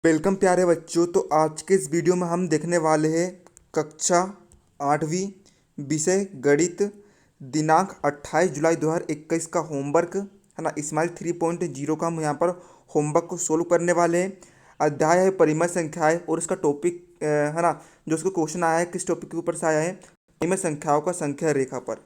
Welcome प्यारे बच्चों। तो आज के इस वीडियो में हम देखने वाले हैं कक्षा 8वीं विषय गणित दिनांक 28 जुलाई 2021 का होमवर्क है ना। स्माइल 3.0 का हम यहाँ पर होमवर्क को सोल्व करने वाले हैं। अध्याय है परिमेय संख्याएं और इसका टॉपिक है ना, जो उसका क्वेश्चन आया है किस टॉपिक के ऊपर से आया है, परिमेय संख्याओं का संख्या रेखा पर।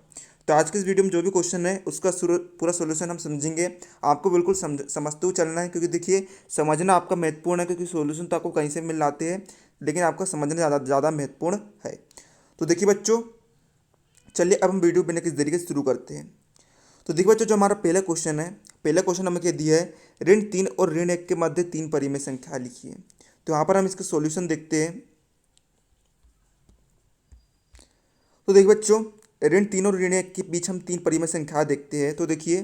तो आज के इस वीडियो में जो भी क्वेश्चन है उसका पूरा सॉल्यूशन हम समझेंगे। आपको बिल्कुल समझते हुए चलना है, क्योंकि देखिए समझना आपका महत्वपूर्ण है, क्योंकि सॉल्यूशन तो आपको कहीं से मिल जाते हैं, लेकिन आपका समझना ज़्यादा ज़्यादा महत्वपूर्ण है। तो देखिए बच्चों, चलिए अब हम वीडियो बिना किसी तरीके से शुरू करते हैं। तो देखिए बच्चों, जो हमारा पहला क्वेश्चन है, पहला क्वेश्चन हमें क्या दिया है, ऋण 3 और ऋण 1 के मध्य 3 परिमेय संख्या लिखी है। तो यहाँ पर हम इसका सॉल्यूशन देखते हैं। तो देखिए बच्चों, ऋण 3 और ऋण 1 के बीच हम 3 परिमेय संख्या देखते हैं। तो देखिए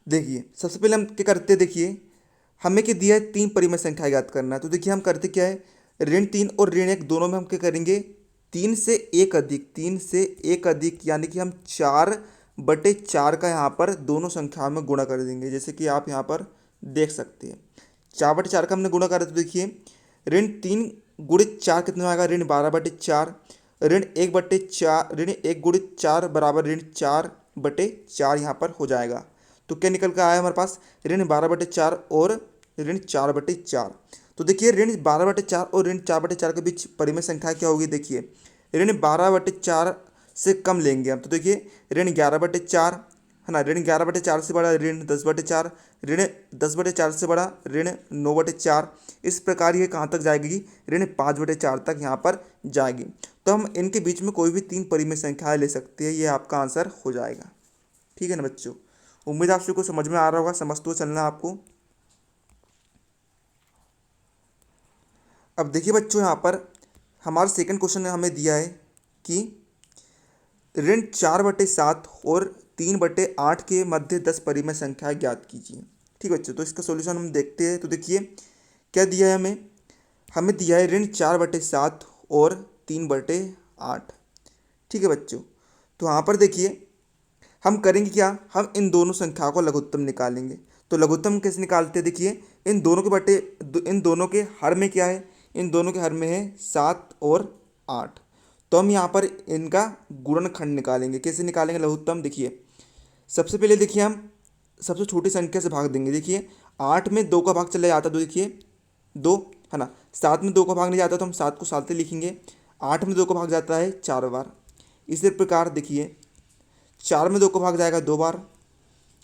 देखिए सबसे पहले हम क्या करते हैं, देखिए हमें क्या दिया है, 3 परिमेय संख्या ज्ञात करना है। तो देखिए हम करते क्या है, ऋण 3 और ऋण 1 दोनों में हम क्या करेंगे, 3 से 1 अधिक यानी कि हम 4/4 का यहाँ पर दोनों संख्याओं में गुणा कर देंगे। जैसे कि आप यहाँ पर देख सकते हैं 4/4 का हमने गुणा करा। तो देखिए ऋण 3 × 4 कितना आएगा, ऋण 12/4। ऋण 1 बराबर ऋण 4/4 यहाँ पर हो जाएगा। तो क्या निकल कर आया हमारे पास, ऋण 12/4 और ऋण 4/4। तो देखिए ऋण 12/4 और ऋण 4/4 के बीच परिमेय संख्या क्या होगी, देखिए ऋण 12/4 से कम लेंगे हम। तो देखिए ऋण 11/4 है ना, ऋण 11/4 से बड़ा ऋण 10/4, ऋण 10/4 से बड़ा ऋण 9/4। इस प्रकार ये कहाँ तक जाएगी, ऋण 5/4 तक यहाँ पर जाएगी। तो हम इनके बीच में कोई भी 3 परिमेय संख्याएं ले सकते हैं, ये आपका आंसर हो जाएगा। ठीक है ना बच्चों, उम्मीद आप सबको समझ में आ रहा होगा, समझते हुए चलना है आपको। अब देखिए बच्चों, यहाँ पर हमारा सेकंड क्वेश्चन हमें दिया है कि ऋण 4/7 और 3/8 के मध्य 10 परिमेय संख्याएं ज्ञात कीजिए। ठीक है बच्चों, तो इसका सॉल्यूशन हम देखते हैं। तो देखिए क्या दिया है हमें, हमें दिया है ऋण 4/7 और 3/8। ठीक है बच्चों, तो यहाँ पर देखिए हम करेंगे क्या, हम इन दोनों संख्याओं का लघुत्तम निकालेंगे। तो लघुत्तम कैसे निकालते हैं, देखिए इन दोनों के हर में क्या है, इन दोनों के हर में है 7 और 8। तो हम यहाँ पर इनका गुणनखंड निकालेंगे। कैसे निकालेंगे लघुत्तम, देखिए सबसे पहले देखिए हम सबसे छोटी संख्या से भाग देंगे। देखिए 8 में 2 का भाग चला जाता, तो देखिए 2 है ना। 7 में 2 का भाग नहीं जाता, तो हम 7 को 7 से लिखेंगे। 8 में 2 का भाग जाता है 4 बार। इसी प्रकार देखिए 4 में 2 का भाग जाएगा 2 बार,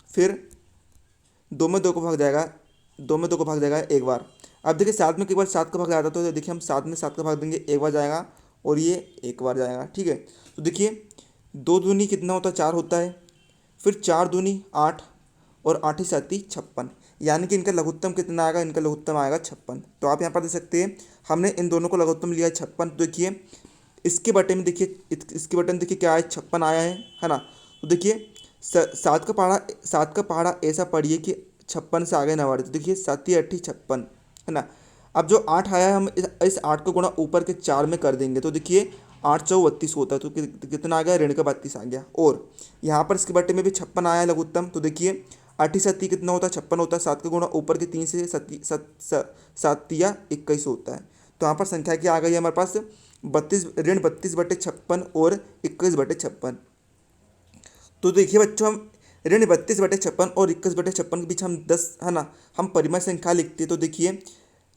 फिर 2 में 2 का भाग जाएगा 1 बार। अब देखिए 7 में एक बार 7 का भाग जाता, तो देखिए हम 7 में 7 का भाग देंगे, 1 बार जाएगा और ये 1 बार जाएगा। ठीक है, तो देखिए 2 दूनी कितना होता है, 4 होता है, फिर 4 दूनी 8 और 8 ही 7 56, यानी कि इनका लघुत्तम कितना आएगा, इनका लघुत्तम आएगा 56। तो आप यहाँ पर देख सकते हैं हमने इन दोनों को लघुत्तम लिया है 56। तो देखिए इसके बटे में देखिए इसके बटे में देखिए क्या है, 56 आया है ना। तो देखिए 7 का पहाड़ा ऐसा पढ़िए कि 56 से आगे ना बढ़े। तो देखिए 7×8 = 56 है ना। अब जो 8 आया है, हम इस 8 को गुणा ऊपर के 4 में कर देंगे। तो देखिए 8×4 = 32 होता है, तो कितना आ गया, ऋण 32 आ गया। और यहाँ पर इसके बटे में भी 56 आया है लघुत्तम। तो देखिए 8×7 कितना होता है, 56 होता है। 7 का गुणा ऊपर के 3 से 7×3 = 21 होता है। तो यहाँ पर संख्या क्या आ गई है हमारे पास, ऋण 32/56 और 21/56। तो देखिए बच्चों, हम ऋण 32/56 और 21/56 के बीच हम 10 है ना, हम परिमेय संख्या लिखते हैं। तो देखिए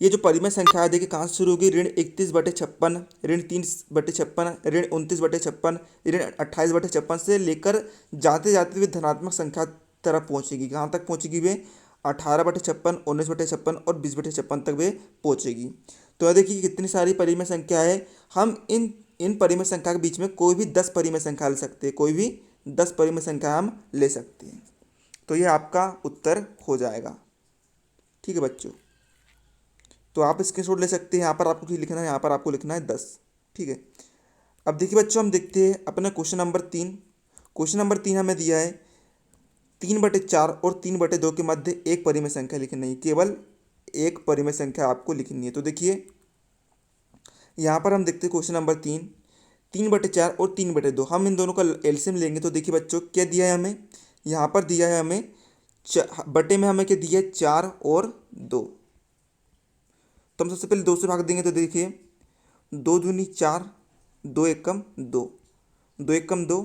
ये जो परिमेय संख्या है, देखिए कहाँ से शुरू होगी, ऋण 31/56, ऋण 30/56, ऋण 29/56, ऋण 28/56 से लेकर जाते जाते हुए धनात्मक संख्या तरफ पहुँचेगी। कहाँ तक पहुँचेगी वे, 18/56, 19/56 और 20/56 तक वे पहुँचेगी। तो यह देखिए कितनी सारी परिमेय संख्या है। हम इन इन परिमेय संख्या के बीच में कोई भी 10 परिमेय संख्या ले सकते हैं, कोई भी 10 परिमेय संख्या हम ले सकते हैं। तो ये आपका उत्तर हो जाएगा। ठीक है बच्चों, तो आप स्क्रीनशॉट ले सकते हैं। यहाँ पर आपको क्या लिखना है, यहाँ पर आपको लिखना है 10। ठीक है, अब देखिए बच्चों, हम देखते हैं अपना क्वेश्चन नंबर 3। क्वेश्चन नंबर 3 हमें दिया है 3/4 और 3/2 के मध्य एक परिमेय संख्या लिखनी है। केवल एक परिमेय संख्या आपको लिखनी है। तो देखिए यहाँ पर हम देखते हैं क्वेश्चन नंबर 3/4 और 3/2, हम इन दोनों का एलसीएम लेंगे। तो देखिए बच्चों क्या दिया है हमें, यहाँ पर दिया है हमें बटे में हमें क्या दिया है, 4 और 2। तो हम सबसे पहले 2 से भाग देंगे तो देखिए 2 दूनी 4, 2 एकम 2, 2 एकम 2,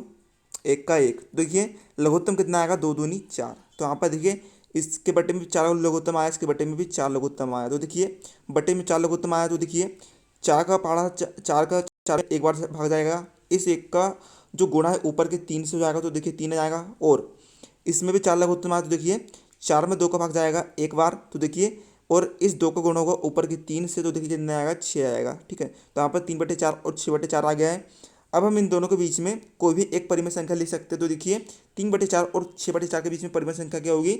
एक का एक। देखिए लघुत्तम कितना आएगा, 2 दूनी 4। तो यहाँ पर देखिए इसके बटे में भी 4 लघुत्तम आया, इसके बटे में भी 4 लघुत्तम आया। तो देखिए बटे में 4 लघुत्तम आया तो देखिए 4 का पहाड़ा 4 एक बार से भाग जाएगा। इस एक का जो गुणा है ऊपर के 3 से हो जाएगा तो देखिए 3 आ जाएगा। और इसमें भी 4 लघुत्तम आया तो देखिए 4 में 2 का भाग जाएगा एक बार तो देखिए, और इस 2 का गुणा होगा ऊपर के 3 से तो देखिए कितना आएगा, 6 आएगा। ठीक है, तो यहाँ पर 3/4 और 6/4 आ गया है। अब हम इन दोनों के बीच में कोई भी एक परिमेय संख्या लिख सकते हैं। तो देखिए 3/4 और 6/4 के बीच में परिमेय संख्या क्या होगी,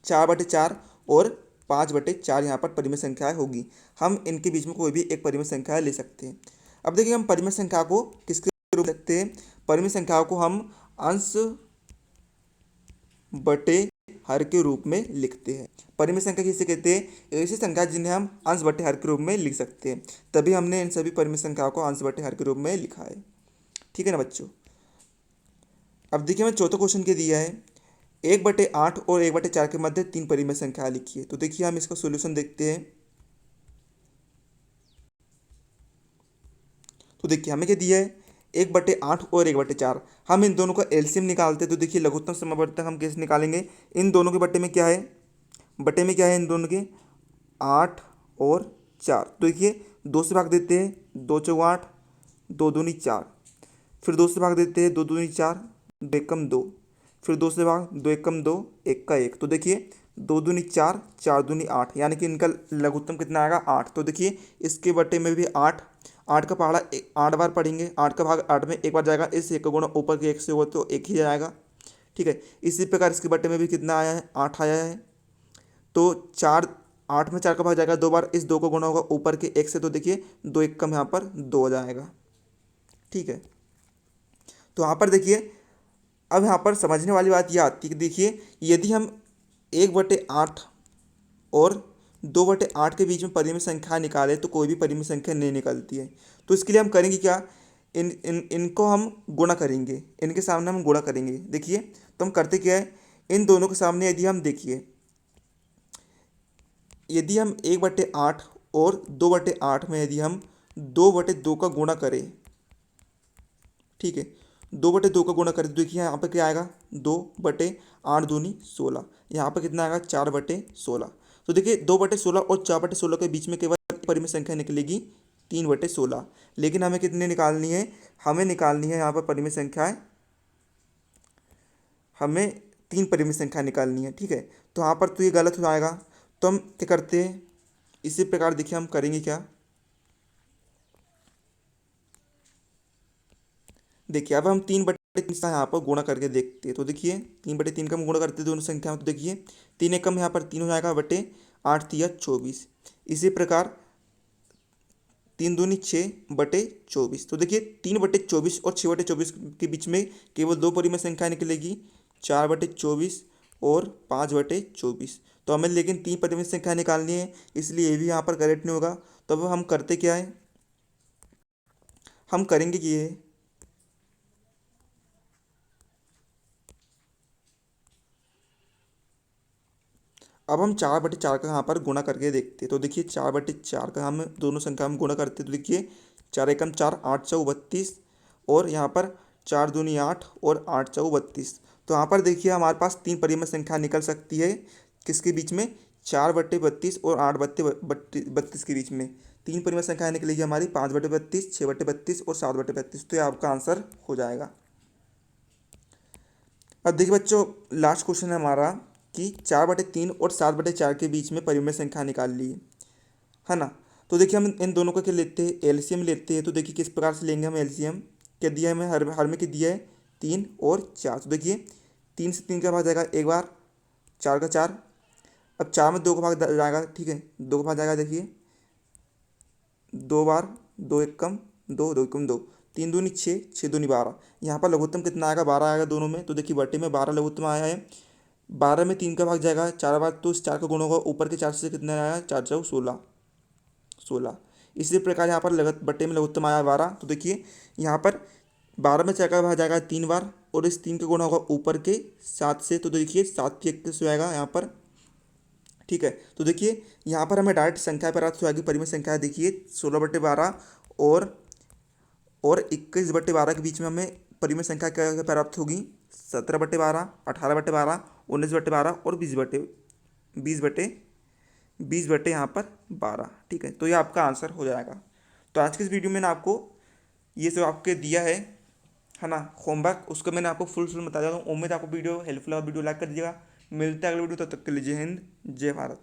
4/4 और 5/4 यहाँ पर परिमेय संख्या होगी। हम इनके बीच में कोई भी एक परिमेय संख्या ले सकते हैं। अब देखिए हम परिमेय संख्या को किसके रूप में लिखते हैं, परिमेय संख्या को हम अंश बटे हर के रूप में लिखते हैं। परिमेय संख्या किसे कहते हैं, ऐसी संख्या जिन्हें हम अंश बटे हर के रूप में लिख सकते हैं। तभी हमने इन सभी परिमेय संख्याओं को अंश बटे हर के रूप में लिखा है। ठीक है ना बच्चों। अब देखिए मैं चौथा क्वेश्चन के दिया है 1/8 और 1/4 के मध्य 3 परिमेय संख्या लिखिए। तो देखिए हम इसका सोल्यूशन देखते हैं। तो देखिए हमें क्या दिया है, 1/8 और 1/4। हम इन दोनों का एलसीएम निकालते हैं। तो देखिए लघुत्तम समावर्तक हम कैसे निकालेंगे, इन दोनों के बटे में क्या है, बटे में क्या है इन दोनों के 8 और 4। तो देखिए 2 से भाग देते हैं, 2×4 = 8, 2 दूनी 4। फिर 2 से भाग देते हैं, 2 दूनी 4, 2 एकम 2। फिर 2 से भाग, 2 एकम 2, एक का एक। तो देखिए 2 दूनी 4, 4 दूनी 8, यानी कि इनका लघुत्तम कितना आएगा, 8। तो देखिए इसके बटे में भी 8, 8 का पहाड़ा 8 बार पढ़ेंगे, 8 का भाग 8 में एक बार जाएगा। इस एक का गुणा ऊपर के एक से हुआ तो एक ही जाएगा। ठीक है, इसी प्रकार इसके बटे में भी कितना आया है, 8 आया है। तो 4, 8 में 4 का भाग जाएगा 2 बार, इस 2 का गुणा होगा ऊपर के एक से तो देखिए 2 एकम यहाँ पर 2 हो जाएगा। ठीक है, तो यहाँ पर देखिए अब यहाँ पर समझने वाली बात यह आती है कि देखिए यदि हम 1/8 और 2/8 के बीच में परिमेय संख्या निकालें तो कोई भी परिमेय संख्या नहीं निकलती है। तो इसके लिए हम करेंगे क्या, इन इन इनको हम गुणा करेंगे, इनके सामने हम गुणा करेंगे। देखिए तो हम करते क्या है, इन दोनों के सामने यदि हम देखिए, यदि हम 1/8 और 2/8 में यदि हम 2/2 का गुणा करें, ठीक है, 2/2 का गुणा करें तो देखिए यहाँ पर क्या आएगा, 2/8 दूनी 16। यहाँ पर कितना आएगा, 4/16। तो देखिए 2/16 और 4/16 के बीच में केवल एक परिमेय संख्या निकलेगी, 3/16। लेकिन हमें कितनी निकालनी है, हमें निकालनी है यहाँ पर परिमेय संख्याएं, हमें 3 परिमेय संख्या निकालनी है। ठीक है, तो यहाँ पर तो ये गलत हो जाएगा। तो हम क्या करते हैं, इसी प्रकार देखिए हम करेंगे क्या, देखिए अब हम 3/3 का यहाँ पर गुणा करके देखते हैं। तो देखिए 3/3 का हम गुणा करते हैं दोनों संख्या में। तो देखिए 3 एकम यहाँ पर 3 हो जाएगा, बटे 8×3 = 24। इसी प्रकार 3 दूनी 6/24। तो देखिए 3/24 और 6/24 के बीच में केवल 2 परिमेय संख्या निकलेगी, 4/24 और 5/24। तो हमें लेकिन 3 परिमेय संख्या निकालनी है, इसलिए ये भी यहाँ पर करेक्ट नहीं होगा। तो अब हम करते क्या है, हम करेंगे कि ये, अब हम 4/4 का यहाँ पर गुणा करके देखते हैं। तो देखिए 4/4 का हम दोनों संख्या में गुणा करते हैं। तो देखिए 4 एकम 4, 8×4 = 32, और यहाँ पर 4 दूनी 8 और 8×4 = 32। तो यहाँ पर देखिए हमारे पास 3 परिमेय संख्या निकल सकती है, किसके बीच में, 4/32 और 8/32 के बीच में 3 परिमेय संख्या निकलेगी हमारी, 5/32, 6/32 और 7/32। तो ये आपका आंसर हो जाएगा। अब देखिए बच्चों लास्ट क्वेश्चन है हमारा कि 4/3 और 7/4 के बीच में परिमेय संख्या निकाल ली है ना। तो देखिए हम इन दोनों का क्या लेते हैं, एलसीएम लेते हैं। तो देखिए किस प्रकार से लेंगे हम एलसीएम, क्या दिया है हमें, हर में क्या दिया है, 3 और 4। तो देखिए 3 से 3 का भाग जाएगा एक बार, 4 का 4। अब 4 में 2 का भाग जाएगा, ठीक है, 2 का भाग जाएगा देखिए 2 बार, 2 एकम 2, 2 एकम 2, 3 दूनी 6, 6 दूनी 12। यहाँ पर लघुत्तम कितना आएगा, 12 आएगा दोनों में। तो देखिए बटे में 12 लघुत्तम आया है। 12 में 3 का भाग जाएगा 4 बार, तो इस 4 का गुण होगा ऊपर के 4 से, कितना आया, 4×4 = 16। इसी प्रकार यहाँ पर बटे में लघुत्तम आया 12। तो देखिए यहाँ पर 12 में 4 का भाग जाएगा 3 बार, और इस 3 का गुणा होगा ऊपर के 7 से। तो देखिए 7 की 21 हो जाएगा यहाँ पर। ठीक है, तो देखिए यहाँ पर हमें डायरेक्ट संख्या प्राप्त हो जाएगी। परिमेय संख्या देखिए 16/12 और 21/12 के बीच में हमें परिमेय संख्या क्या प्राप्त होगी? 17/12, 18/12, 19/12 और 20/20 यहाँ पर 12। ठीक है, तो ये आपका आंसर हो जाएगा। तो आज के इस वीडियो में मैंने आपको ये सब आपके दिया है ना, होमवर्क, उसको मैंने आपको फुल बता दिया। तो उम्मीद आपको वीडियो हेल्पफुल और वीडियो लाइक कर दीजिएगा। मिलते हैं अगले वीडियो, तब तक के लिए जय हिंद, जय भारत।